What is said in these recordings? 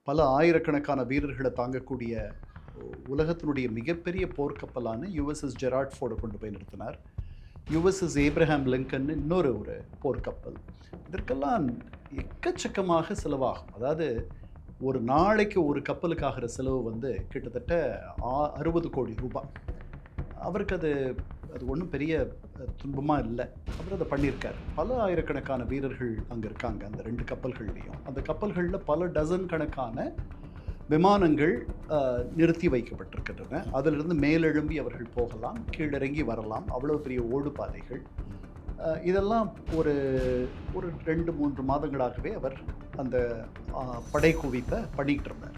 பல ஆயிரக்கணக்கான வீரர்களை தாங்கக்கூடிய உலகத்தினுடைய மிகப்பெரிய போர்க்கப்பலான யுஎஸ்எஸ் ஜெராட் ஃபோர்டை கொண்டு போய் நிறுத்தினார். யுஎஸ்எஸ் ஏப்ரஹாம் லிங்கன் இன்னொரு போர்க்கப்பல். இதற்கெல்லாம் எக்கச்சக்கமாக செலவாகும். அதாவது ஒரு நாளைக்கு ஒரு கப்பலுக்கு ஆகிற செலவு கிட்டத்தட்ட 60 கோடி ரூபாய். அவருக்கு அது ஒன்றும் பெரிய துன்பமாக இல்லை. அவர் அதை பண்ணியிருக்கார். பல ஆயிரக்கணக்கான வீரர்கள் அங்கே இருக்காங்க அந்த 2 கப்பல்கள்லேயும். அந்த கப்பல்களில் பல டசன் கணக்கான விமானங்கள் நிறுத்தி வைக்கப்பட்டிருக்கின்றன. அதிலிருந்து மேலெழும்பி அவர்கள் போகலாம், கீழிறங்கி வரலாம். அவ்வளோ பெரிய ஓடு பாதைகள். இதெல்லாம் ஒரு 2-3 மாதங்களாகவே அவர் அந்த படை குவிப்பை பண்ணிக்கிட்டு இருந்தார்.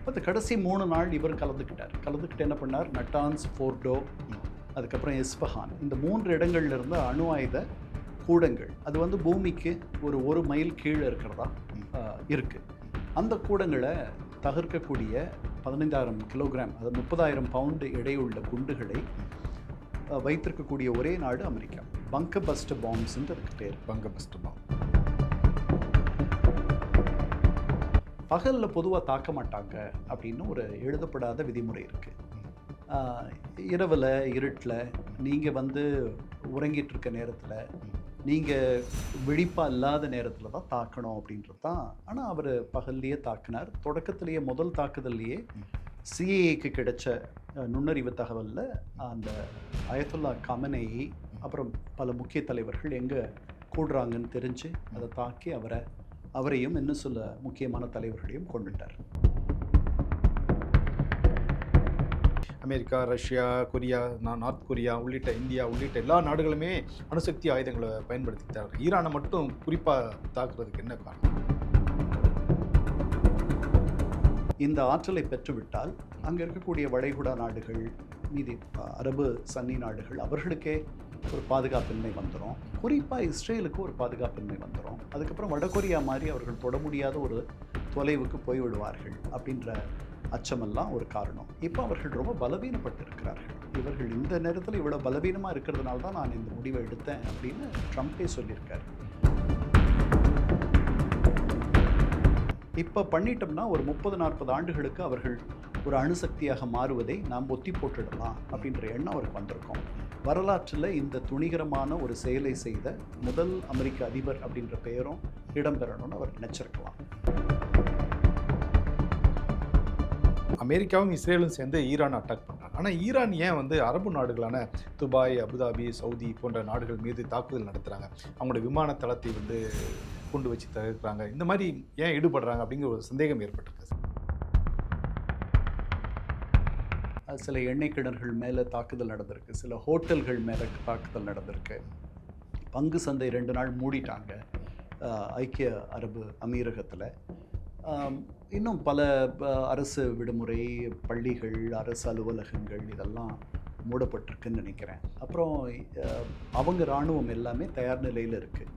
அந்த கடைசி 3 நாள் இவர் கலந்துக்கிட்டு என்ன பண்ணார், நட்டான்ஸ், ஃபோர்டோ, அதுக்கப்புறம் எஸ்பஹான், இந்த 3 இடங்கள்ல இருந்து அணு ஆயுத கூடங்கள், அது பூமிக்கு ஒரு மைல் கீழே இருக்கிறதா இருக்கு. அந்த கூடங்களை தகர்க்கக்கூடிய 15,000 கிலோகிராம், அது 30,000 பவுண்டு எடையுள்ள குண்டுகளை வைத்திருக்கக்கூடிய ஒரே நாடு அமெரிக்கா. பங்கர் பஸ்டர் பாம்ப்ஸ்ன்னு அதுக்கு பேர். பங்கர் பஸ்டர் பாம்ப். பகலில் பொதுவாக தாக்க மாட்டாங்க அப்படின்னு ஒரு எழுதப்படாத விதிமுறை இருக்குது. இரவில் இருட்டில் நீங்கள் உறங்கிட்டு இருக்க நேரத்தில், நீங்கள் விழிப்பாக இல்லாத நேரத்தில் தான் தாக்கணும் அப்படின்றது தான். ஆனால் அவர் பகல்லையே தாக்கினார். தொடக்கத்திலேயே முதல் தாக்குதல்லையே சிஏஏக்கு கிடைச்ச நுண்ணறிவு தகவலில் அந்த அயத்துல்லா கமனேயி அப்புறம் பல முக்கிய தலைவர்கள் எங்கே கூடுறாங்கன்னு தெரிஞ்சு அதை தாக்கி அவரையும் இன்னும் சில முக்கியமான தலைவர்களையும் கொண்டுட்டார். America, Russia, Korea, North Korea உள்ளிட்ட இந்தியா உள்ளிட்ட எல்லா நாடுகளுமே அணுசக்தி ஆயுதங்களை பயன்படுத்திட்டார். ஈரானை மட்டும் குறிப்பாக தாக்குறதுக்கு என்ன காரணம்? இந்த ஆற்றலை பெற்றுவிட்டால் அங்கே இருக்கக்கூடிய வளைகுடா நாடுகள், மீதி அரபு சன்னி நாடுகள், அவர்களுக்கே ஒரு பாதுகாப்பின்மை வந்துடும். குறிப்பாக இஸ்ரேலுக்கு ஒரு பாதுகாப்பின்மை வந்துடும். அதுக்கப்புறம் வடகொரியா மாதிரி அவர்கள் தொட முடியாத ஒரு தொலைவுக்கு போய்விடுவார்கள் அப்படின்ற அச்சமெல்லாம் ஒரு காரணம். இப்போ அவர்கள் ரொம்ப பலவீனப்பட்டு இருக்கிறார்கள். இவர்கள் இந்த நேரத்தில் இவ்வளோ பலவீனமாக இருக்கிறதுனால தான் நான் இந்த முடிவை எடுத்தேன் அப்படின்னு ட்ரம்ப்பே சொல்லியிருக்காரு. இப்போ பண்ணிட்டோம்னா ஒரு 30-40 ஆண்டுகளுக்கு அவர்கள் ஒரு அணுசக்தியாக மாறுவதை நாம் ஒத்தி போட்டுடலாம் அப்படின்ற எண்ணம் அவருக்கு வந்திருக்கோம். வரலாற்றில் இந்த துணிகரமான ஒரு செயலை செய்த முதல் அமெரிக்க அதிபர் அப்படின்ற பெயரும் இடம்பெறணும்னு அவர் நினைச்சிருக்கலாம். அமெரிக்காவும் இஸ்ரேலும் சேர்ந்து ஈரான் அட்டாக் பண்ணுறாங்க. ஆனால் ஈரான் ஏன் அரபு நாடுகளான துபாய், அபுதாபி, சவுதி போன்ற நாடுகள் மீது தாக்குதல் நடத்துகிறாங்க? அவங்களோட விமான தளத்தை கொண்டு வச்சு தவிர்க்கிறாங்க. இந்த மாதிரி ஏன் ஈடுபடுறாங்க அப்படிங்கிற ஒரு சந்தேகம் ஏற்பட்டிருக்கு. சில எண்ணெய் கிணறுகள் மேலே தாக்குதல் நடந்திருக்கு. சில ஹோட்டல்கள் மேலே தாக்குதல் நடந்திருக்கு. பங்கு சந்தை 2 நாள் மூடிட்டாங்க ஐக்கிய அரபு அமீரகத்தில். இன்னும் பல அரசு விடுமுறை, பள்ளிகள், அரசு அலுவலகங்கள் இதெல்லாம் மூடப்பட்டிருக்குன்னு நினைக்கிறேன். அப்புறம் அவங்க இராணுவம் எல்லாமே தயார் நிலையில் இருக்குது.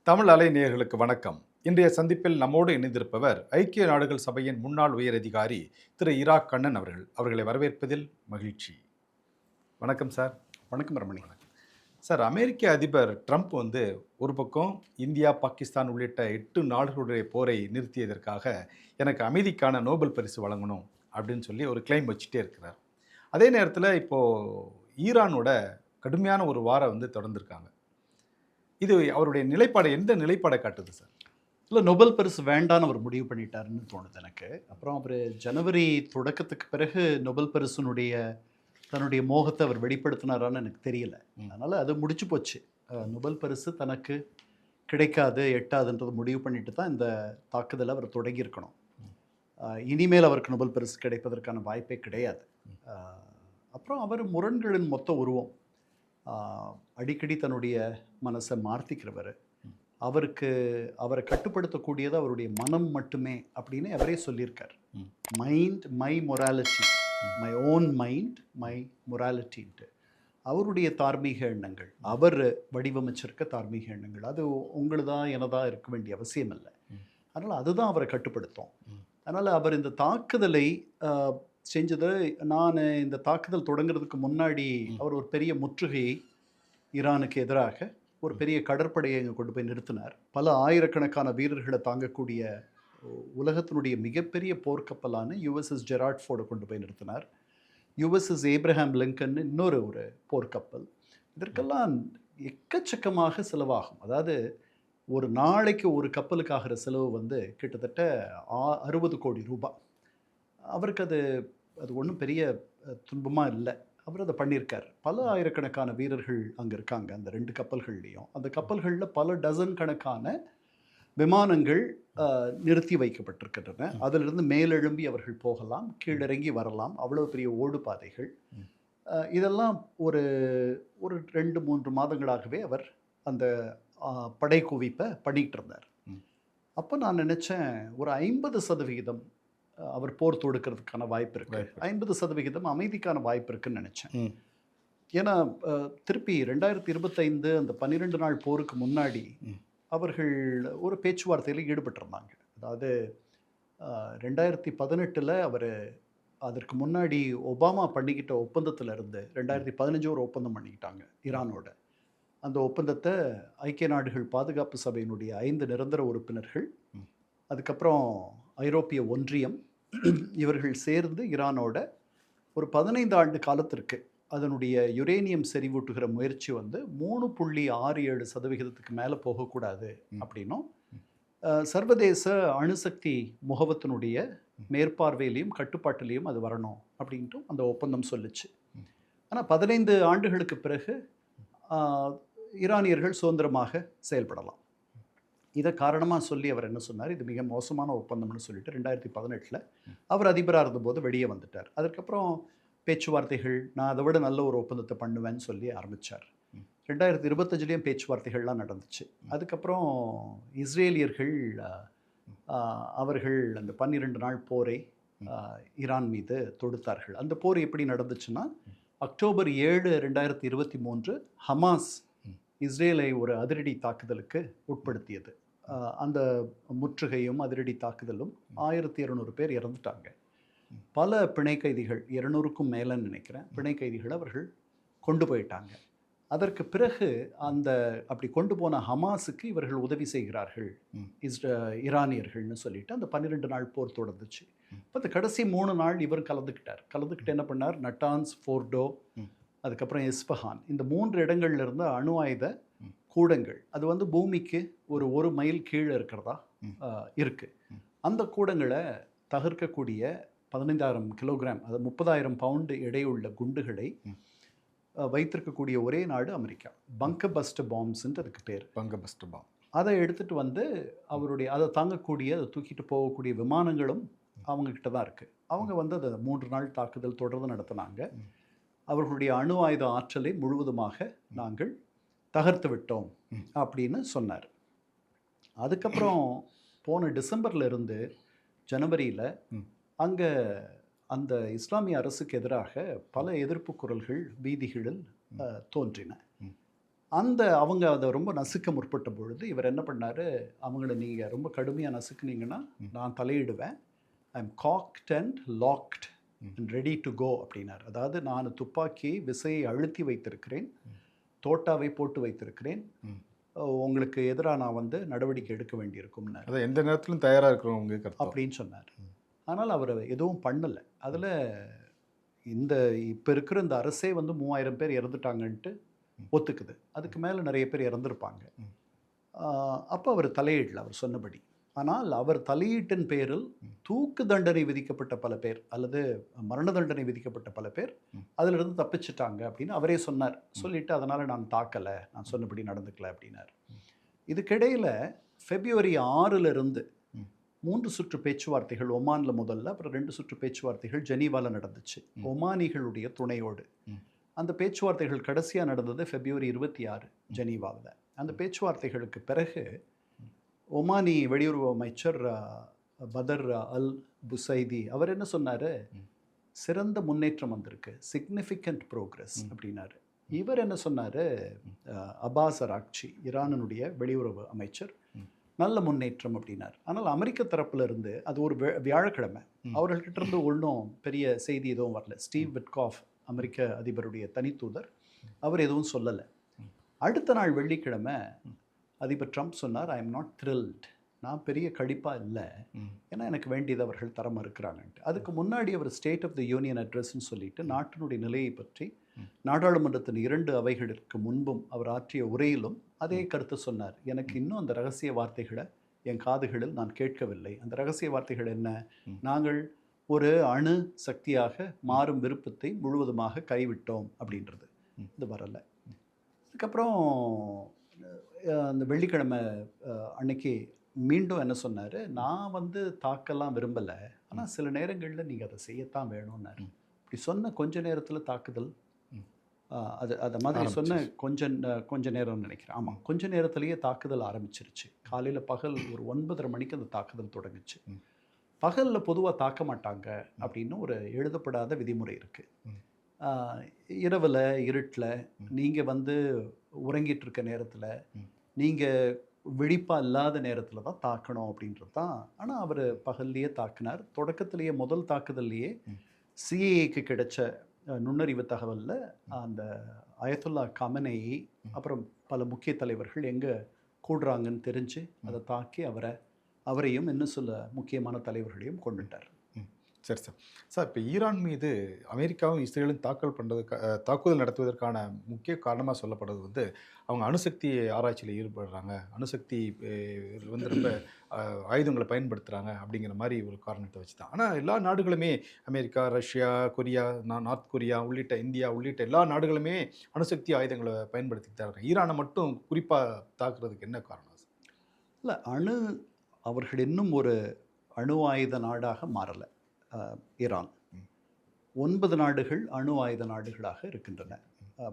தமிழ் அலை நேயர்களுக்கு வணக்கம். இன்றைய சந்திப்பில் நம்மோடு இணைந்திருப்பவர் ஐக்கிய நாடுகள் சபையின் முன்னாள் உயரதிகாரி திரு இரா கண்ணன் அவர்கள். அவர்களை வரவேற்பதில் மகிழ்ச்சி. வணக்கம் சார். வணக்கம் ரமணி. சார், அமெரிக்க அதிபர் ட்ரம்ப் ஒரு பக்கம் இந்தியா, பாகிஸ்தான் உள்ளிட்ட 8 நாடுகளுடைய போரை நிறுத்தியதற்காக எனக்கு அமைதிக்கான நோபல் பரிசு வழங்கணும் அப்படின்னு சொல்லி ஒரு கிளைம் வச்சுட்டே இருக்கிறார். அதே நேரத்தில் இப்போது ஈரானோட கடுமையான ஒரு வாரம் தொடர்ந்துருக்காங்க. இது அவருடைய நிலைப்பாடை, எந்த நிலைப்பாடை காட்டுது சார்? இல்லை, நோபல் பரிசு வேண்டான்னு அவர் முடிவு பண்ணிட்டாருன்னு தோணுது எனக்கு. அப்புறம் அவர் ஜனவரி தொடக்கத்துக்கு பிறகு நோபல் தன்னுடைய மோகத்தை அவர் வெளிப்படுத்தினாரான்னு எனக்கு தெரியல. அதனால் அது முடிச்சு போச்சு. நோபல் பரிசு தனக்கு கிடைக்காது, எட்டாதுன்றது முடிவு பண்ணிட்டு தான் இந்த தாக்குதலை அவர் தொடங்கியிருக்கணும். இனிமேல் அவருக்கு நோபல் பரிசு கிடைப்பதற்கான வாய்ப்பே கிடையாது. அப்புறம் அவர் முரண்களின் மொத்த உருவம். அடிக்கடி தன்னுடைய மனசை மாற்றிக்கிறவர். அவரை கட்டுப்படுத்தக்கூடியது அவருடைய மனம் மட்டுமே அப்படின்னு அவரே சொல்லியிருக்கார். Mind my morality, my own mind my மொராலிட்டின்ட்டு. அவருடைய தார்மீக எண்ணங்கள், அவர் வடிவமைச்சிருக்க தார்மீக எண்ணங்கள், அது உங்களுதா எனதா இருக்க வேண்டிய அவசியம் இல்லை. அதனால் அதுதான் அவரை கட்டுப்படுத்தும். அதனால் அவர் இந்த தாக்குதலை செஞ்சது, நான் இந்த தாக்குதல் தொடங்குறதுக்கு முன்னாடி அவர் ஒரு பெரிய முற்றுகையை ஈரானுக்கு எதிராக ஒரு பெரிய கடற்படையை இங்கே கொண்டு போய் நிறுத்தினார். பல ஆயிரக்கணக்கான வீரர்களை தாங்கக்கூடிய உலகத்தினுடைய மிகப்பெரிய போர்க்கப்பலான யுஎஸ்எஸ் ஜெராட் ஃபோர்டை கொண்டு போய் நிறுத்தினார். யுஎஸ்எஸ் ஏப்ரஹாம் லிங்கன் இன்னொரு ஒரு போர்க்கப்பல். இதற்கெல்லாம் எக்கச்சக்கமாக செலவாகும். அதாவது ஒரு நாளைக்கு ஒரு கப்பலுக்கு ஆகிற செலவு வந்து கிட்டத்தட்ட 60 கோடி ரூபாய். அவருக்கு அது ஒன்றும் பெரிய துன்பமாக இல்லை. அவர் அதை பண்ணியிருக்கார். பல ஆயிரக்கணக்கான வீரர்கள் அங்கே இருக்காங்க அந்த 2 கப்பல்கள்லேயும். அந்த கப்பல்களில் பல டசன் கணக்கான விமானங்கள் நிறுத்தி வைக்கப்பட்டிருக்கின்றன. அதிலிருந்து மேலெழும்பி அவர்கள் போகலாம், கீழிறங்கி வரலாம். அவ்வளோ பெரிய ஓடு பாதைகள். இதெல்லாம் ஒரு 2-3 மாதங்களாகவே அவர் அந்த படை குவிப்பை பண்ணிக்கிட்டு இருந்தார். அப்போ நான் நினச்சேன், ஒரு 50% அவர் போர் தொடுக்கிறதுக்கான வாய்ப்பு இருக்கு, 50% அமைதிக்கான வாய்ப்பு இருக்குன்னு நினச்சேன். ஏன்னா திருப்பி 2025 அந்த 12 நாள் போருக்கு முன்னாடி அவர்கள் ஒரு பேச்சுவார்த்தையில் ஈடுபட்டிருந்தாங்க. அதாவது 2018 அவர் அதற்கு முன்னாடி ஒபாமா பண்ணிக்கிட்ட ஒப்பந்தத்தில் இருந்து 2015 ஒரு ஒப்பந்தம் பண்ணிக்கிட்டாங்க ஈரானோட. அந்த ஒப்பந்தத்தை ஐக்கிய நாடுகள் பாதுகாப்பு சபையினுடைய 5 நிரந்தர உறுப்பினர்கள், அதுக்கப்புறம் ஐரோப்பிய ஒன்றியம், இவர்கள் சேர்ந்து ஈரானோட ஒரு 15 ஆண்டு காலத்திற்கு அதனுடைய யுரேனியம் செறிவூட்டுகிற முயற்சி வந்து 3.67% மேலே போகக்கூடாது அப்படின்னும், சர்வதேச அணுசக்தி முகவத்தினுடைய மேற்பார்வையிலையும் கட்டுப்பாட்டிலையும் அது வரணும் அப்படின்ட்டு அந்த ஒப்பந்தம் சொல்லுச்சு. ஆனால் 15 ஆண்டுகளுக்கு பிறகு ஈரானியர்கள் சுதந்திரமாக செயல்படலாம். இதை காரணமாக சொல்லி அவர் என்ன சொன்னார், இது மிக மோசமான ஒப்பந்தம்னு சொல்லிட்டு 2018 அவர் அதிபராக இருந்தபோது வெளியே வந்துட்டார். அதுக்கப்புறம் பேச்சுவார்த்தைகள், நான் அதை விட நல்ல ஒரு ஒப்பந்தத்தை பண்ணுவேன்னு சொல்லி ஆரம்பித்தார். 2025 பேச்சுவார்த்தைகள்லாம் நடந்துச்சு. அதுக்கப்புறம் இஸ்ரேலியர்கள் அவர்கள் அந்த 12 நாள் போரை ஈரான் மீது தொடுத்தார்கள். அந்த போர் எப்படி நடந்துச்சுன்னா, அக்டோபர் 7, 2023 ஹமாஸ் இஸ்ரேலை ஒரு அதிரடி தாக்குதலுக்கு உட்படுத்தியது. அந்த முற்றுகையும் அதிரடி தாக்குதலும் 1200 பேர் இறந்துட்டாங்க. பல பிணை கைதிகள், 200க்கும் மேலேன்னு நினைக்கிறேன், பிணை கைதிகள் அவர்கள் கொண்டு போயிட்டாங்க. அதற்கு பிறகு அப்படி கொண்டு போன ஹமாஸுக்கு இவர்கள் உதவி செய்கிறார்கள் ஈரானியர்கள்னு சொல்லிட்டு அந்த 12 நாள் போர் தொடர்ந்துச்சு. இப்போ அந்த கடைசி 3 நாள் இவர் கலந்துக்கிட்டு என்ன பண்ணார், நட்டான்ஸ், ஃபோர்டோ, அதுக்கப்புறம் இஸ்பஹான், இந்த 3 இடங்கள்ல இருந்து அணு ஆயுத கூடங்கள், அது வந்து பூமிக்கு ஒரு 1 மைல் கீழே இருக்கிறதா இருக்கு. அந்த கூடங்களை தகர்க்கக்கூடிய 15,000 கிலோகிராம், அது 30,000 பவுண்டு எடையுள்ள குண்டுகளை வைத்திருக்கக்கூடிய ஒரே நாடு அமெரிக்கா. பங்கர் பஸ்டர் பாம்ஸ்ன்ட்டு அதுக்கு பேர், பங்கர் பஸ்டர் பாம். அதை எடுத்துகிட்டு வந்து அதை தாங்கக்கூடிய, அதை தூக்கிட்டு போகக்கூடிய விமானங்களும் அவங்கக்கிட்ட தான் இருக்குது. அவங்க வந்து அதை 3 நாள் தாக்குதல் தொடர்ந்து நடத்தினாங்க. அவர்களுடைய அணு ஆயுத ஆற்றலை முழுவதுமாக நாங்கள் தகர்த்து விட்டோம் அப்படின்னு சொன்னார். அதுக்கப்புறம் போன டிசம்பரில் இருந்து ஜனவரியில் அங்கே அந்த இஸ்லாமிய அரசுக்கு எதிராக பல எதிர்ப்பு குரல்கள் வீதிகளில் தோன்றின. அவங்க அதை ரொம்ப நசுக்க முற்பட்ட பொழுது இவர் என்ன பண்ணார், அவங்கள நீங்கள் ரொம்ப கடுமையாக நசுக்குனீங்கன்னா நான் தலையிடுவேன், I am cocked and locked and ready to go அப்படின்னார். அதாவது நான் துப்பாக்கியை விசையை அழுத்தி வைத்திருக்கிறேன், தோட்டாவை போட்டு வைத்திருக்கிறேன், உங்களுக்கு எதிராக நான் வந்து நடவடிக்கை எடுக்க வேண்டியிருக்கும்னார். அதை எந்த நேரத்திலும் தயாராக இருக்கிறவங்க அப்படின்னு சொன்னார். ஆனால் அவர் எதுவும் பண்ணலை. அதில் இப்போ இருக்கிற இந்த அரசே வந்து 3000 பேர் இறந்துட்டாங்கன்ட்டு ஒத்துக்குது. அதுக்கு மேலே நிறைய பேர் இறந்துருப்பாங்க. அப்போ அவர் தலையிடல அவர் சொன்னபடி. ஆனால் அவர் தலையீட்டின் பேரில் தூக்கு தண்டனை விதிக்கப்பட்ட பல பேர் அல்லது மரண தண்டனை விதிக்கப்பட்ட பல பேர் அதிலிருந்து தப்பிச்சிட்டாங்க அப்படின்னு அவரே சொன்னார். சொல்லிவிட்டு அதனால் நான் தாக்கலை, நான் சொன்னபடி நடந்துக்கல அப்படின்னார். இதுக்கிடையில் February 6 3 சுற்று பேச்சுவார்த்தைகள் ஒமானில் முதல்ல, அப்புறம் 2 சுற்று பேச்சுவார்த்தைகள் ஜெனீவாவில் நடந்துச்சு ஒமானிகளுடைய துணையோடு. அந்த பேச்சுவார்த்தைகள் கடைசியாக நடந்தது February 26 ஜெனீவாவில். அந்த பேச்சுவார்த்தைகளுக்கு பிறகு ஒமானி வெளியுறவு அமைச்சர் பதர் அல் புசைதி அவர் என்ன சொன்னார், சிறந்த முன்னேற்றம் வந்திருக்கு, சிக்னிஃபிகண்ட் ப்ரோக்ரஸ் அப்படின்னாரு. இவர் என்ன சொன்னார், அப்பாஸ் அராக்சி ஈரானினுடைய வெளியுறவு அமைச்சர், நல்ல முன்னேற்றம் அப்படின்னார். ஆனால் அமெரிக்க தரப்புல இருந்து அது ஒரு வியாழக்கிழமை அவர்கள்கிட்ட இருந்து ஒன்றும் பெரிய செய்தி எதுவும் வரல. ஸ்டீவ் விட்காஃப் அமெரிக்க அதிபருடைய தனித்தூதர், அவர் எதுவும் சொல்லலை. அடுத்த நாள் வெள்ளிக்கிழமை அதிபர் ட்ரம்ப் சொன்னார், ஐ எம் நாட் த்ரில்ட், நான் பெரிய கடிப்பாக இல்லை, ஏன்னா எனக்கு வேண்டியது அவர்கள் தர மறுக்கிறாங்கன்ட்டு. அதுக்கு முன்னாடி அவர் ஸ்டேட் ஆஃப் த யூனியன் அட்ரஸ்ன்னு சொல்லிட்டு நாட்டினுடைய நிலையை பற்றி நாடாளுமன்றத்தின் 2 அவைகளுக்கு முன்பும் அவர் ஆற்றிய உரையிலும் அதே கருத்து சொன்னார். எனக்கு இன்னும் அந்த ரகசிய வார்த்தைகளை என் காதுகளில் நான் கேட்கவில்லை. அந்த ரகசிய வார்த்தைகள் என்ன? நாங்கள் ஒரு அணு சக்தியாக மாறும் விருப்பத்தை முழுவதுமாக கைவிட்டோம் அப்படின்றது. இது வரலை. அதுக்கப்புறம் அந்த வெள்ளிக்கிழமை அன்னைக்கு மீண்டும் என்ன சொன்னார், நான் வந்து தாக்கலாம் விரும்பலை, ஆனால் சில நேரங்களில் நீங்கள் அதை செய்யத்தான் வேணும்னாரு. இப்படி சொன்ன கொஞ்ச நேரத்தில் தாக்குதல், அது அதை மாதிரி சொன்ன கொஞ்ச நேரம்னு நினைக்கிறேன். ஆமாம், கொஞ்ச நேரத்திலேயே தாக்குதல் ஆரம்பிச்சிருச்சு. காலையில் பகல் ஒரு 9:30 மணிக்கு அந்த தாக்குதல் தொடங்குச்சு. பகலில் பொதுவாக தாக்க மாட்டாங்க அப்படின்னு ஒரு எழுதப்படாத விதிமுறை இருக்குது. இரவில் இருட்டில் நீங்கள் வந்து உறங்கிட்டு இருக்க நேரத்தில், நீங்கள் விழிப்பாக இல்லாத நேரத்தில் தான் தாக்கணும் அப்படின்றது தான். ஆனால் அவர் பகல்லையே தாக்கினார். தொடக்கத்திலேயே முதல் தாக்குதல்லையே சிஏஏக்கு கிடைச்ச நுண்ணறிவு தகவலில் அந்த அயத்துல்லா கமனேயி அப்புறம் பல முக்கிய தலைவர்கள் எங்கே கூடுறாங்கன்னு தெரிஞ்சு அதை தாக்கி அவரையும் இன்னும் சில முக்கியமான தலைவர்களையும் கொண்டுட்டார். சரி சார். சார், இப்போ ஈரான் மீது அமெரிக்காவும் இஸ்ரேலும் தாக்குதல் நடத்துவதற்கான முக்கிய காரணமாக சொல்லப்படுறது வந்து அவங்க அணுசக்தி ஆராய்ச்சியில் ஈடுபடுறாங்க, அணுசக்தி வந்து ரொம்ப ஆயுதங்களை பயன்படுத்துகிறாங்க அப்படிங்கிற மாதிரி ஒரு காரணத்தை வச்சு தான். ஆனால் எல்லா நாடுகளுமே, America, Russia, Korea, North Korea உள்ளிட்ட இந்தியா உள்ளிட்ட எல்லா நாடுகளுமே அணுசக்தி ஆயுதங்களை பயன்படுத்திட்டு தான் இருக்காங்க. ஈரானை மட்டும் குறிப்பாக தாக்குறதுக்கு என்ன காரணம்? இல்லை, அவர்கள் இன்னும் ஒரு அணு ஆயுத நாடாக மாறலை. ஈரான் 9 நாடுகள் அணு ஆயுத நாடுகளாக இருக்கின்றன.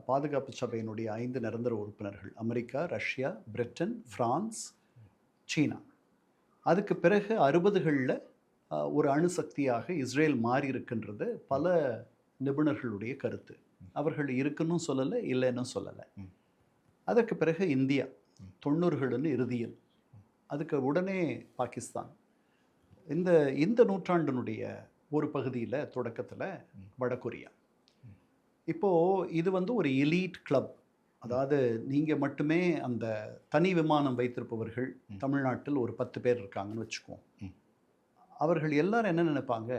பாதுகாப்பு சபையினுடைய 5 நிரந்தர உறுப்பினர்கள் அமெரிக்கா, ரஷ்யா, பிரிட்டன், பிரான்ஸ், சீனா. அதுக்கு பிறகு 60களில் ஒரு அணுசக்தியாக இஸ்ரேல் மாறி இருக்கின்றது பல நிபுணர்களுடைய கருத்து. அவர்கள் இருக்குன்னு சொல்லலை, இல்லைன்னு சொல்லலை. அதற்கு பிறகு இந்தியா 90களின் இறுதியில், அதுக்கு உடனே பாகிஸ்தான். இந்த நூற்றாண்டினுடைய ஒரு பகுதியில் தொடக்கத்தில் வடகொரியா. இப்போது இது வந்து ஒரு எலீட் கிளப். அதாவது நீங்கள் மட்டுமே அந்த தனி விமானம் வைத்திருப்பவர்கள் தமிழ்நாட்டில் ஒரு 10 பேர் இருக்காங்கன்னு வச்சுக்குவோம். அவர்கள் எல்லாரும் என்ன நினைப்பாங்க,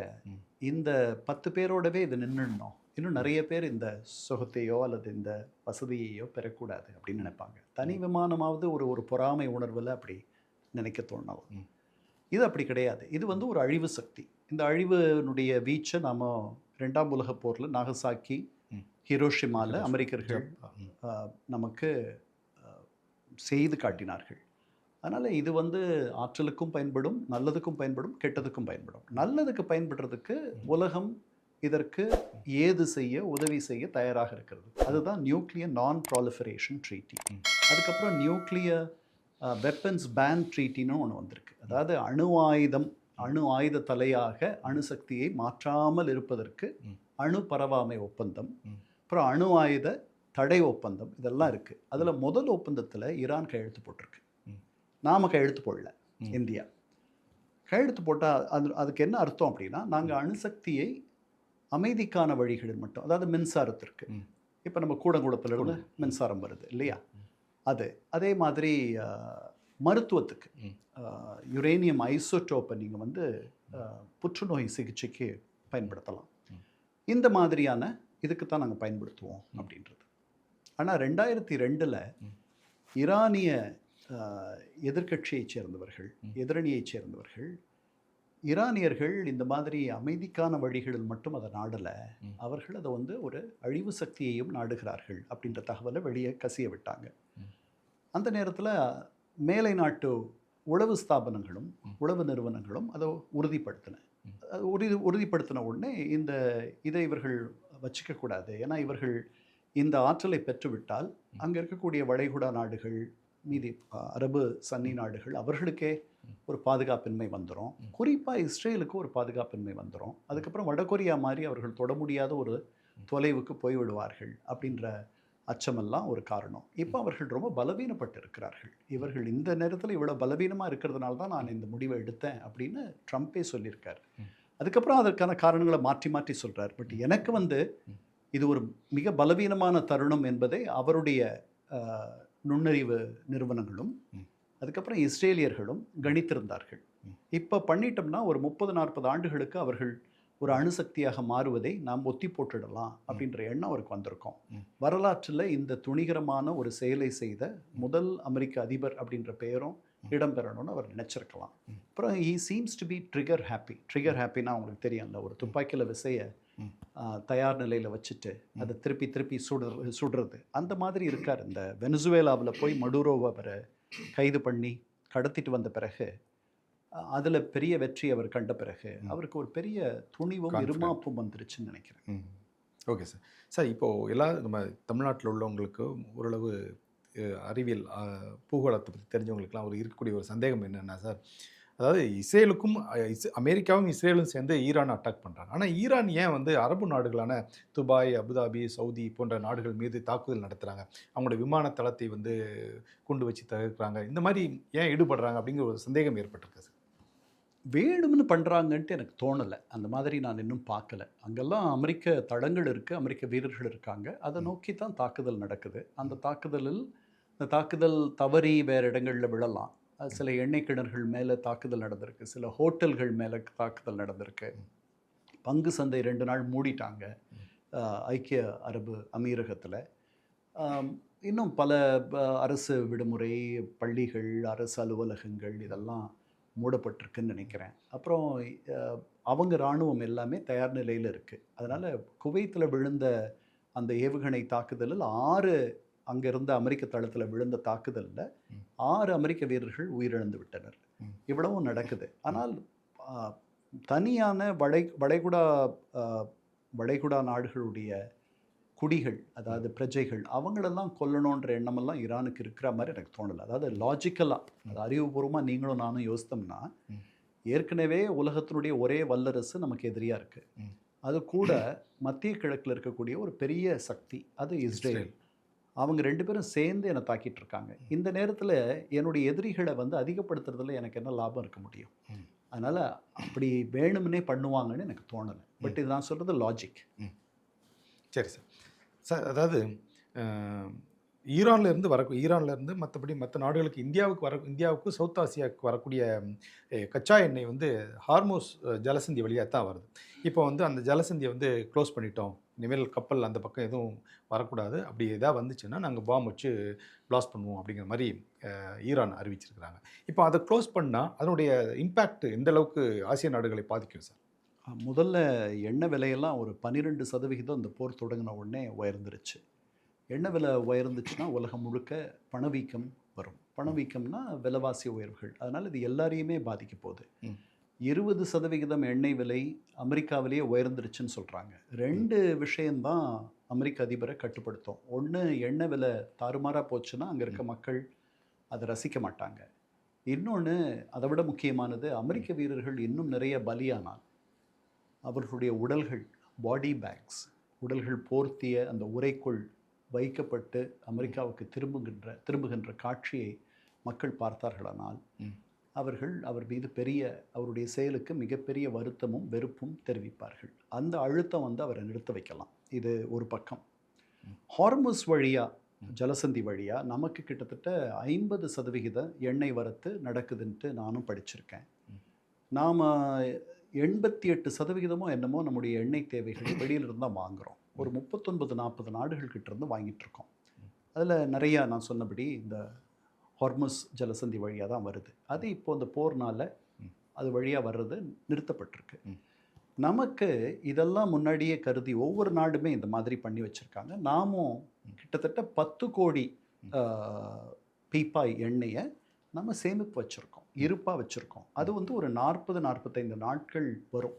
இந்த 10 பேரோடவே இது நின்றுடணும், இன்னும் நிறைய பேர் இந்த சுகத்தையோ அல்லது இந்த வசதியையோ பெறக்கூடாது அப்படின்னு நினைப்பாங்க. தனி விமானமாவது ஒரு பொறாமை உணர்வில் அப்படி நினைக்க தோணலாம். இது அப்படி கிடையாது. இது வந்து ஒரு அழிவு சக்தி. இந்த அழிவினுடைய வீச்சை நாம் 2ஆம் உலகப் போரில் நாகசாக்கி, ஹிரோஷிமாவில் அமெரிக்கர்கள் நமக்கு செய்து காட்டினார்கள். அதனால் இது வந்து ஆற்றலுக்கும் பயன்படும், நல்லதுக்கும் பயன்படும், கெட்டதுக்கும் பயன்படும். நல்லதுக்கு பயன்படுறதுக்கு உலகம் இதற்கு உதவி செய்ய தயாராக இருக்கிறது. அதுதான் நியூக்ளியர் நான் ப்ராலிஃபரேஷன் ட்ரீட்டி. அதுக்கப்புறம் நியூக்ளியர் வெப்பன்ஸ் பேன் ட்ரீட்டின்னு ஒன்று வந்திருக்கு. அதாவது அணு ஆயுத தலையாக அணுசக்தியை மாற்றாமல் இருப்பதற்கு அணு பரவாமை ஒப்பந்தம், அப்புறம் அணு ஆயுத தடை ஒப்பந்தம், இதெல்லாம் இருக்குது. அதில் முதல் ஒப்பந்தத்தில் ஈரான் கையெழுத்து போட்டிருக்கு. நாம் கையெழுத்து போடல. இந்தியா கையெழுத்து போட்டால் அதுக்கு என்ன அர்த்தம் அப்படின்னா, நாங்கள் அணுசக்தியை அமைதிக்கான வழிகளில் மட்டும், அதாவது மின்சாரத்திற்கு, இப்போ நம்ம கூடங்குளத்திலிருந்து மின்சாரம் வருது இல்லையா, அதே மாதிரி மருத்துவத்துக்கு யுரேனியம் ஐசோடோப்பை நீங்கள் வந்து புற்றுநோய் சிகிச்சைக்கு பயன்படுத்தலாம். இந்த மாதிரியான இதுக்கு தான் நாங்கள் பயன்படுத்துவோம் அப்படின்றது. ஆனால் 2002 ஈரானிய எதிர்க்கட்சியைச் சேர்ந்தவர்கள், எதிரணியைச் சேர்ந்தவர்கள், ஈரானியர்கள் இந்த மாதிரி அமைதிக்கான வழிகளில் மட்டும் அதை நாடலை, அவர்கள் அதை வந்து ஒரு அழிவு சக்தியையும் நாடுகிறார்கள் அப்படின்ற தகவலை வெளியே கசிய விட்டாங்க. அந்த நேரத்தில் மேலை நாட்டு உளவு ஸ்தாபனங்களும் உளவு நிறுவனங்களும் அதை உறுதிப்படுத்தின உடனே இதை இவர்கள் வச்சிக்கக்கூடாது. ஏன்னா இவர்கள் இந்த ஆற்றலை பெற்றுவிட்டால் அங்கே இருக்கக்கூடிய வளைகுடா நாடுகள், மீதி அரபு சன்னி நாடுகள், அவர்களுக்கே ஒரு பாதுகாப்பின்மை வந்துடும். குறிப்பாக இஸ்ரேலுக்கு ஒரு பாதுகாப்பின்மை வந்துடும். அதுக்கப்புறம் வடகொரியா மாதிரி அவர்கள் தொட முடியாத ஒரு தொலைவுக்கு போய்விடுவார்கள் அப்படின்ற அச்சமெல்லாம் ஒரு காரணம். இப்போ அவர்கள் ரொம்ப பலவீனப்பட்டு இருக்கிறார்கள். இவர்கள் இந்த நேரத்தில் இவ்வளோ பலவீனமாக இருக்கிறதுனால தான் நான் இந்த முடிவை எடுத்தேன் அப்படின்னு ட்ரம்ப்பே சொல்லியிருக்காரு. அதுக்கப்புறம் அதற்கான காரணங்களை மாற்றி மாற்றி சொல்கிறார். பட் எனக்கு வந்து இது ஒரு மிக பலவீனமான தருணம் என்பதை அவருடைய நுண்ணறிவு நிறுவனங்களும் அதுக்கப்புறம் இஸ்ரேலியர்களும் கணித்திருந்தார்கள். இப்போ பண்ணிட்டோம்னா ஒரு 30-40 ஆண்டுகளுக்கு அவர்கள் ஒரு அணுசக்தியாக மாறுவதை நாம் ஒத்தி போட்டுடலாம் அப்படின்ற எண்ணம் அவருக்கு வந்திருக்கும். வரலாற்றில் இந்த துணிகரமான ஒரு செயலை செய்த முதல் அமெரிக்க அதிபர் அப்படின்ற பெயரும் இடம்பெறணும்னு அவர் நினச்சிருக்கலாம். அப்புறம் he seems to be trigger happy. ட்ரிகர் ஹாப்பின்னா அவங்களுக்கு தெரியும்ல, ஒரு துப்பாக்கியில் விசைய தயார் நிலையில் வச்சுட்டு அதை திருப்பி திருப்பி சுடுறது அந்த மாதிரி இருக்கார். இந்த வெனிசுவேலாவில் போய் மடுரோவை அவரை கைது பண்ணி கடத்திட்டு வந்த பிறகு அதில் பெரிய வெற்றி அவர் கண்ட பிறகு அவருக்கு ஒரு பெரிய துணிவும் இருமாப்பும் வந்துருச்சுன்னு நினைக்கிறேன். Okay sir. சார் இப்போது எல்லாம் நம்ம தமிழ்நாட்டில் உள்ளவங்களுக்கு ஓரளவு அறிவியல் பூகோளத்தை பற்றி தெரிஞ்சவங்களுக்குலாம் ஒரு இருக்கக்கூடிய ஒரு சந்தேகம் என்னென்னா சார், அதாவது இஸ்ரேலுக்கும் அமெரிக்காவும் இஸ்ரேலும் சேர்ந்து ஈரானை அட்டாக் பண்ணுறாங்க. ஆனால் ஈரான் ஏன் வந்து அரபு நாடுகளான துபாய், அபுதாபி, சவுதி போன்ற நாடுகள் மீது தாக்குதல் நடத்துகிறாங்க, அவங்களோட விமான தளத்தை வந்து குண்டு வச்சு தகர்க்கிறாங்க, இந்த மாதிரி ஏன் ஈடுபடுறாங்க அப்படிங்கிற ஒரு சந்தேகம் ஏற்பட்டிருக்கு சார். வேணும்னு பண்ணுறாங்கன்ட்டு எனக்கு தோணலை. அந்த மாதிரி நான் இன்னும் பார்க்கல. அங்கெல்லாம் அமெரிக்க தளங்கள் இருக்குது, அமெரிக்க வீரர்கள் இருக்காங்க. அதை நோக்கி தான் தாக்குதல் நடக்குது. அந்த தாக்குதல் தவறி வேறு இடங்களில் விழலாம். சில எண்ணெய் கிணறுகள் மேலே தாக்குதல் நடந்திருக்கு, சில ஹோட்டல்கள் மேலே தாக்குதல் நடந்திருக்கு. பங்கு சந்தை 2 நாள் மூடிட்டாங்க ஐக்கிய அரபு அமீரகத்தில். இன்னும் பல அரசு விடுமுறை, பள்ளிகள், அரசு அலுவலகங்கள் இதெல்லாம் மூடப்பட்டிருக்குன்னு நினைக்கிறேன். அப்புறம் அவங்க இராணுவம் எல்லாமே தயார் நிலையில் இருக்குது. அதனால் குவைத்தில் விழுந்த அந்த ஏவுகணை தாக்குதலில் 6 அங்கே இருந்த அமெரிக்க தளத்தில் விழுந்த தாக்குதலில் 6 அமெரிக்க வீரர்கள் உயிரிழந்து விட்டனர். இவ்வளவும் நடக்குது. ஆனால் தனியான வளைகுடா நாடுகளுடைய குடிகள், அதாவது பிரஜைகள், அவங்களெல்லாம் கொல்லணுன்ற எண்ணமெல்லாம் ஈரானுக்கு இருக்கிற மாதிரி எனக்கு தோணலை. அதாவது லாஜிக்கலாக, அது அறிவுபூர்வமாக நீங்களும் நானும் யோசித்தோம்னா, ஏற்கனவே உலகத்தினுடைய ஒரே வல்லரசு நமக்கு எதிரியாக இருக்குது. அது கூட மத்திய கிழக்கில் இருக்கக்கூடிய ஒரு பெரிய சக்தி, அது இஸ்ரேல். அவங்க 2 பேரும் சேர்ந்து என்னை தாக்கிட்டு இருக்காங்க. இந்த நேரத்தில் என்னுடைய எதிரிகளை வந்து அதிகப்படுத்துறதுல எனக்கு என்ன லாபம் இருக்க முடியும்? அதனால் அப்படி வேணும்னே பண்ணுவாங்கன்னு எனக்கு தோணலை. பட் இது நான் சொல்கிறது லாஜிக். சரி சார். சார், அதாவது ஈரான்லேருந்து மற்றபடி மற்ற நாடுகளுக்கு இந்தியாவுக்கு சவுத் ஆசியாவுக்கு வரக்கூடிய கச்சா எண்ணெய் வந்து ஹார்மோஸ் ஜலசந்தி வழியாக தான் வருது. இப்போ வந்து அந்த ஜலசந்தியை வந்து க்ளோஸ் பண்ணிட்டோம், இனிமேல் கப்பல் அந்த பக்கம் எதுவும் வரக்கூடாது, அப்படி எதாவது வந்துச்சுன்னா நாங்கள் பாம் வச்சு பிளாஸ்ட் பண்ணுவோம் அப்படிங்கிற மாதிரி ஈரான் அறிவிச்சிருக்கிறாங்க. இப்போ அதை க்ளோஸ் பண்ணால் அதனுடைய இம்பேக்ட் எந்த அளவுக்கு ஆசிய நாடுகளை பாதிக்கும் சார்? முதல்ல எண்ணெய் விலையெல்லாம் ஒரு 12% இந்த போர் தொடங்கின உடனே உயர்ந்துருச்சு. எண்ணெய் விலை உயர்ந்துச்சுன்னா உலகம் முழுக்க பணவீக்கம் வரும். பணவீக்கம்னா விலைவாசி உயர்வுகள். அதனால் இது எல்லாரையுமே பாதிக்க போகுது. 20% எண்ணெய் விலை அமெரிக்காவிலேயே உயர்ந்துருச்சுன்னு சொல்கிறாங்க. 2 விஷயந்தான் அமெரிக்க அதிபரை கட்டுப்படுத்தும். ஒன்று, எண்ணெய் விலை தாறுமாறாக போச்சுன்னா அங்கே இருக்க மக்கள் அதை ரசிக்க மாட்டாங்க. இன்னொன்று, அதை விட முக்கியமானது, அமெரிக்க வீரர்கள் இன்னும் நிறைய பலியானால் அவர்களுடைய உடல்கள், பாடி பேக்ஸ், உடல்கள் போர்த்திய அந்த உரைக்குள் வைக்கப்பட்டு அமெரிக்காவுக்கு திரும்புகின்ற காட்சியை மக்கள் பார்த்தார்களானால் அவர் மீது அவருடைய செயலுக்கு மிகப்பெரிய வருத்தமும் வெறுப்பும் தெரிவிப்பார்கள். அந்த அழுத்தம் வந்து அவரை நிறுத்த வைக்கலாம். இது ஒரு பக்கம். ஹார்முஸ் வழியாக, ஜலசந்தி வழியாக நமக்கு கிட்டத்தட்ட 50% எண்ணெய் வரத்து நடக்குதுன்ட்டு நானும் படிச்சிருக்கேன். நாம் 88% என்னமோ நம்முடைய எண்ணெய் தேவைகள் வெளியிலிருந்து தான் வாங்குகிறோம். ஒரு 39-40 நாடுகள்கிட்ட இருந்து வாங்கிட்டுருக்கோம். அதில் நிறையா நான் சொன்னபடி இந்த ஹார்முஸ் ஜலசந்தி வழியாக தான் வருது. அது இப்போ இந்த போர்னால் அது வழியாக வர்றது நிறுத்தப்பட்டிருக்கு. நமக்கு இதெல்லாம் முன்னாடியே கருதி ஒவ்வொரு நாடுமே இந்த மாதிரி பண்ணி வச்சுருக்காங்க. நாமும் கிட்டத்தட்ட 10 கோடி பீப்பாய் எண்ணெயை நம்ம சேமிப்பு வச்சுருக்கோம், இருப்பாக வச்சுருக்கோம். அது வந்து ஒரு 40-45 நாட்கள் வரும்.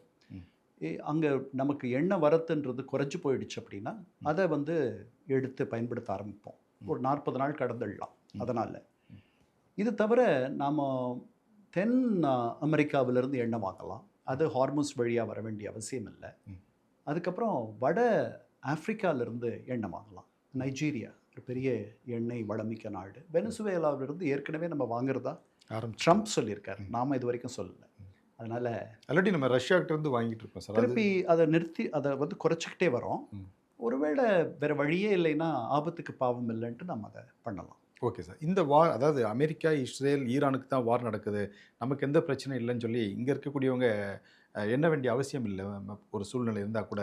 அங்கே நமக்கு எண்ணெய் வரத்துன்றது குறைஞ்சி போயிடுச்சு அப்படின்னா அதை வந்து எடுத்து பயன்படுத்த ஆரம்பிப்போம். ஒரு 40 நாள் கடந்துடலாம். அதனால் இது தவிர நாம் தென் அமெரிக்காவிலேருந்து எண்ணெய் வாங்கலாம். அது ஹார்முஸ் வழியாக வர வேண்டிய அவசியம் இல்லை. அதுக்கப்புறம் வட ஆஃப்ரிக்காவிலேருந்து எண்ணெய் வாங்கலாம். நைஜீரியா ஒரு பெரிய எண்ணெய் வளமிக்க நாடு. வெனிசுவேலாவிலிருந்து ஏற்கனவே நம்ம வாங்குறதா ஆரம்பிச்சு ட்ரம்ப் சொல்லியிருக்காரு. நாம இது வரைக்கும் சொல்லல. அதனால ஆல்ரெடி நம்ம ரஷ்யாக்கிட்ட இருந்து வாங்கிட்டு இருக்கோம் சார். அது திருப்பி அதை நிறுத்தி அதை வந்து குறைச்சிக்கிட்டே வரோம். ம். ஒருவேளை வேற வழியே இல்லைன்னா ஆபத்துக்கு பாவம் இல்லைன்ட்டு நம்ம அதை பண்ணலாம். Okay sir. இந்த வார் அதாவது அமெரிக்கா, இஸ்ரேல், ஈரானுக்கு தான் வார் நடக்குது. நமக்கு எந்த பிரச்சனையும் இல்லைன்னு சொல்லி இங்க இருக்கக்கூடியவங்க எண்ண வேண்டிய அவசியம் இல்ல. ஒரு சூழ்நிலை இருந்தா கூட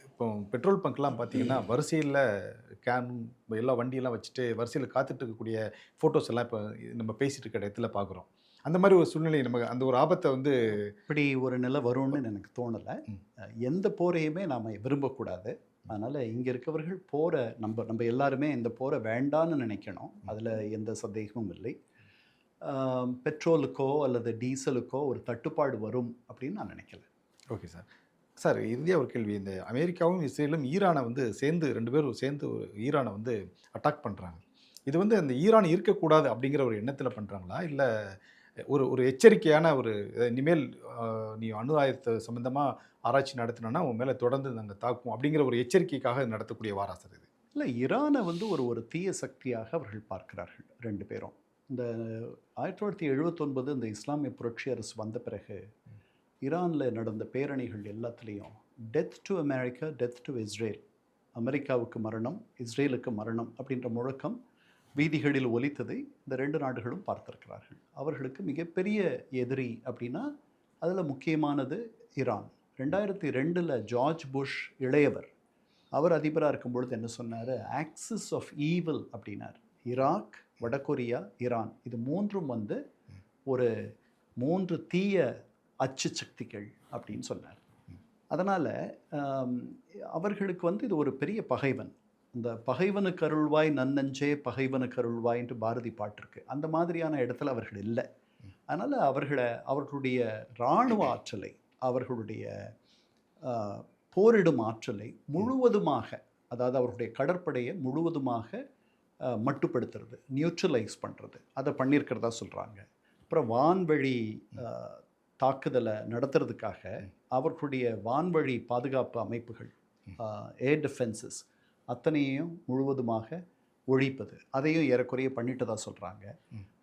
இப்போ பெட்ரோல் பங்க்லாம் பார்த்தீங்கன்னா, வரிசையில கேன் எல்லா வண்டியெல்லாம் வச்சுட்டு வரிசையில காத்துட்டு இருக்கக்கூடிய ஃபோட்டோஸ் எல்லாம் இப்போ நம்ம பேசிட்டு இருக்க இடத்துல பார்க்குறோம். அந்த மாரி ஒரு சூழ்நிலை நமக்கு அந்த ஒரு ஆபத்த வந்து இப்படி ஒரு நிலை வரும்னு எனக்கு தோணலை. ம். எந்த போரையுமே நாம் விரும்பக்கூடாது. அதனால் இங்கே இருக்கவர்கள் போரை நம்ம எல்லாருமே இந்த போரை வேண்டான்னு நினைக்கணும். அதில் எந்த சந்தேகமும் இல்லை. பெட்ரோலுக்கோ அல்லது டீசலுக்கோ ஒரு தட்டுப்பாடு வரும் அப்படின்னு நான் நினைக்கல. Okay sir. சார் இறுதியா ஒரு கேள்வி. இந்த அமெரிக்காவும், இஸ்ரேலும் ஈரானை வந்து சேர்ந்து 2 பேரும் சேர்ந்து ஈரானை வந்து அட்டாக் பண்ணுறாங்க. இது வந்து அந்த ஈரான் இருக்கக்கூடாது அப்படிங்கிற ஒரு எண்ணத்தில் பண்ணுறாங்களா? இல்லை ஒரு ஒரு எச்சரிக்கையான ஒரு இனிமேல் நீ அணு ஆயுதத்தை சம்மந்தமாக ஆராய்ச்சி நடத்தினோன்னா உன் மேலே தொடர்ந்து நாங்கள் தாக்குவோம் அப்படிங்கிற ஒரு எச்சரிக்கைக்காக நடத்தக்கூடிய வாரா சார் இது? இல்லை, ஈரானை வந்து ஒரு தீய சக்தியாக அவர்கள் பார்க்கிறார்கள் 2 பேரும். இந்த 1979 இந்த இஸ்லாமிய புரட்சி அரசு வந்த பிறகு ஈரானில் நடந்த பேரணிகள் எல்லாத்துலேயும் death to America, death to Israel, அமெரிக்காவுக்கு மரணம், இஸ்ரேலுக்கு மரணம் அப்படின்ற முழக்கம் வீதிகளில் ஒலித்ததை இந்த 2 நாடுகளும் பார்த்திருக்கிறார்கள். அவர்களுக்கு மிகப்பெரிய எதிரி அப்படின்னா அதில் முக்கியமானது ஈரான். 2002 ஜார்ஜ் புஷ் இளையவர் அவர் அதிபராக இருக்கும் பொழுது என்ன சொன்னார்? ஆக்சிஸ் ஆஃப் ஈவில் அப்படின்னார். ஈராக், வடகொரியா, ஈரான் இது மூன்றும் வந்து ஒரு 3 தீய அச்சு சக்திகள் அப்படின்னு சொன்னார். அதனால் அவர்களுக்கு வந்து இது ஒரு பெரிய பகைவன். இந்த பகைவனுக்கு அருள்வாய் நன்னஞ்சே பகைவனுக்கு அருள்வாய்ன்ட்டு பாரதி பாட்டு இருக்கு. அந்த மாதிரியான இடத்துல அவர்கள் இல்லை. அதனால் அவர்களுடைய இராணுவ ஆற்றலை, அவர்களுடைய போரிடும் ஆற்றலை முழுவதுமாக, அதாவது அவர்களுடைய கடற்படையை முழுவதுமாக மட்டுப்படுத்துறது, நியூட்ரலைஸ் பண்ணுறது, அதை பண்ணியிருக்கிறதா சொல்கிறாங்க. அப்புறம் வான்வழி தாக்குதலை நடத்துறதுக்காக அவர்களுடைய வான்வழி பாதுகாப்பு அமைப்புகள், ஏர் டிஃபென்சஸ் அத்தனையும் முழுவதுமாக ஒழிப்பது, அதையும் ஏறக்குறைய பண்ணிட்டதா சொல்கிறாங்க.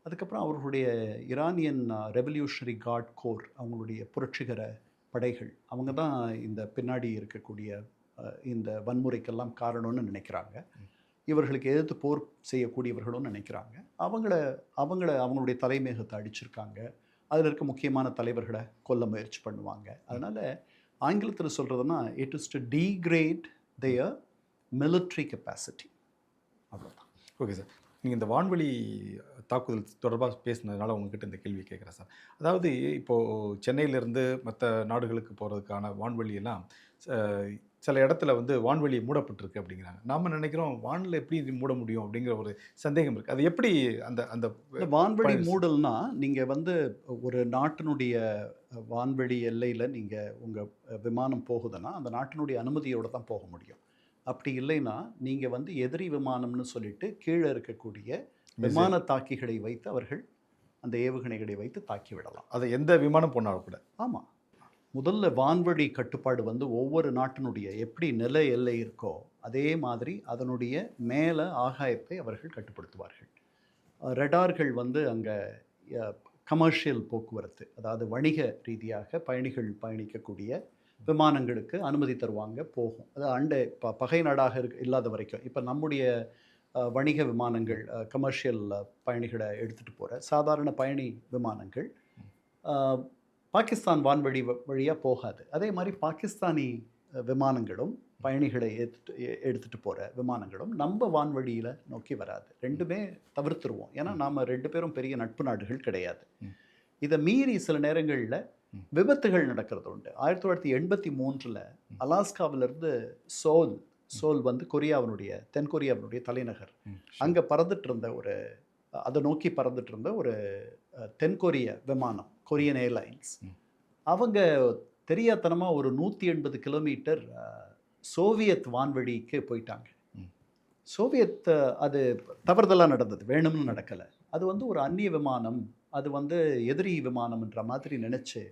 அதுக்கப்புறம் அவர்களுடைய ஈரானியன் ரெவல்யூஷனரி கார்ட் கோர், அவங்களுடைய புரட்சிகர படைகள், அவங்க தான் இந்த பின்னாடி இருக்கக்கூடிய இந்த வன்முறைக்கெல்லாம் காரணம்னு நினைக்கிறாங்க. இவர்களுக்கு எதிர்த்து போர் செய்யக்கூடியவர்களும் நினைக்கிறாங்க. அவங்களுடைய தலைமையகத்தை அடிச்சிருக்காங்க. அதில் இருக்க முக்கியமான தலைவர்களை கொல்ல முயற்சி பண்ணுவாங்க. அதனால் ஆங்கிலத்தில் சொல்கிறதுனா it is to degrade their military capacity. அவ்வளோதான். Okay sir. நீங்கள் இந்த வான்வெளி தாக்குதல் தொடர்பாக பேசினதுனால உங்ககிட்ட இந்த கேள்வி கேட்குறேன் சார். அதாவது இப்போது சென்னையிலேருந்து மற்ற நாடுகளுக்கு போகிறதுக்கான வான்வெளியெல்லாம் சில இடத்துல வந்து வான்வெளி மூடப்பட்டிருக்கு அப்படிங்கிறாங்க. நாம் நினைக்கிறோம் வானில் எப்படி மூட முடியும் அப்படிங்கிற ஒரு சந்தேகம் இருக்குது. அது எப்படி அந்த அந்த வான்வெளி மூடல்னா, நீங்கள் வந்து ஒரு நாட்டினுடைய வான்வெளி எல்லையில் நீங்கள் உங்கள் விமானம் போகுதுன்னா அந்த நாட்டினுடைய அனுமதியோடு தான் போக முடியும். அப்படி இல்லைன்னா நீங்கள் வந்து எதிரி விமானம்னு சொல்லிட்டு கீழே இருக்கக்கூடிய விமான தாக்கிகளை வைத்து அவர்கள் அந்த ஏவுகணைகளை வைத்து தாக்கி விடலாம். அதை எந்த விமானம் போனாலும் கூட. ஆமாம். முதல்ல வான்வழி கட்டுப்பாடு வந்து ஒவ்வொரு நாட்டினுடைய எப்படி நில எல்லை இருக்கோ அதே மாதிரி அதனுடைய மேலே ஆகாயத்தை அவர்கள் கட்டுப்படுத்துவார்கள். ரடார்கள் வந்து அங்கே கமர்ஷியல் போக்குவரத்து, அதாவது வணிக ரீதியாக பயணிகள் பயணிக்கக்கூடிய விமானங்களுக்கு அனுமதி தருவாங்க, போகும். அது பகை நாடாக இல்லாத வரைக்கும். இப்போ நம்முடைய வணிக விமானங்கள், கமர்ஷியல் பயணிகளை எடுத்துகிட்டு போகிற சாதாரண பயணி விமானங்கள் பாகிஸ்தான் வான்வழி வழியாக போகாது. அதே மாதிரி பாகிஸ்தானி விமானங்களும் பயணிகளை எடுத்துகிட்டு போகிற விமானங்களும் நம்ம வான்வழியில் நோக்கி வராது. ரெண்டுமே தவிர்த்துருவோம். ஏன்னா நாம் 2 பேரும் பெரிய நட்பு நாடுகள் கிடையாது. இதை மீறி சில நேரங்களில் விபத்துகள் நடக்கிறது உண்டு. 1983 அலாஸ்காவிலிருந்து சோல் வந்து தென்கொரியாவினுடைய தலைநகர், அங்கே பறந்துட்டு இருந்த அதை நோக்கி பறந்துட்டு இருந்த ஒரு தென்கொரிய விமானம், கொரியன் ஏர்லைன்ஸ், அவங்க தெரியாதனமாக ஒரு 180 கிலோமீட்டர் சோவியத் வான்வழிக்கு போயிட்டாங்க. சோவியத் அது தவறுதலாக நடந்தது, வேணும்னு நடக்கலை. அது வந்து ஒரு அந்நிய விமானம், அது வந்து எதிரி விமானம்ன்ற மாதிரி நினச்சி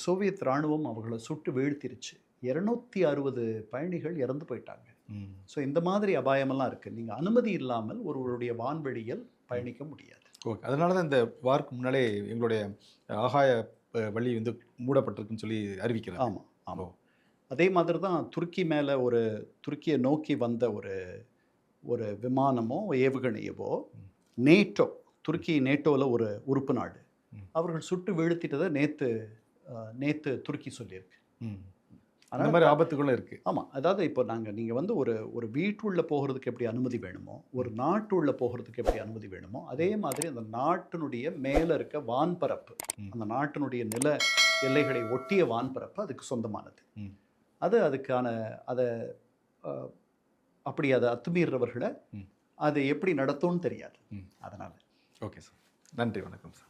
சோவியத் இராணுவம் அவங்கள சுட்டு வீழ்த்திருச்சு. 260 பயணிகள் இறந்து போயிட்டாங்க. ம். ஸோ இந்த மாதிரி அபாயமெல்லாம் இருக்குது. நீங்கள் அனுமதி இல்லாமல் ஒருவருடைய வான்வெளியில் பயணிக்க முடியாது. ஓகே. அதனால தான் இந்த வார்க்கு முன்னாலே எங்களுடைய ஆகாய வழி வந்து மூடப்பட்டிருக்குன்னு சொல்லி அறிவிக்கிறாங்க. ஆமாம் ஆமாம். அதே மாதிரி தான் துருக்கியை நோக்கி வந்த ஒரு விமானமோ ஏவுகணையவோ நேட்டோ, துருக்கி நேட்டோவில் ஒரு உறுப்பு நாடு, அவர்கள் சுட்டு வீழ்த்திட்டதை நேற்று துருக்கி சொல்லியிருக்கு. அந்த மாதிரி ஆபத்துகளும் இருக்குது. ஆமாம். அதாவது இப்போ நீங்கள் வந்து ஒரு வீட்டுள்ள போகிறதுக்கு எப்படி அனுமதி வேணுமோ, ஒரு நாட்டுள்ள போகிறதுக்கு எப்படி அனுமதி வேணுமோ, அதே மாதிரி அந்த நாட்டினுடைய மேலே இருக்க வான்பரப்பு, அந்த நாட்டினுடைய நில எல்லைகளை ஒட்டிய வான்பரப்பு அதுக்கு சொந்தமானது. அதை அத்துமீறவர்களை அது எப்படி நடத்தும்னு தெரியாது. அதனால் ஓகே சார், நன்றி, வணக்கம் சார்.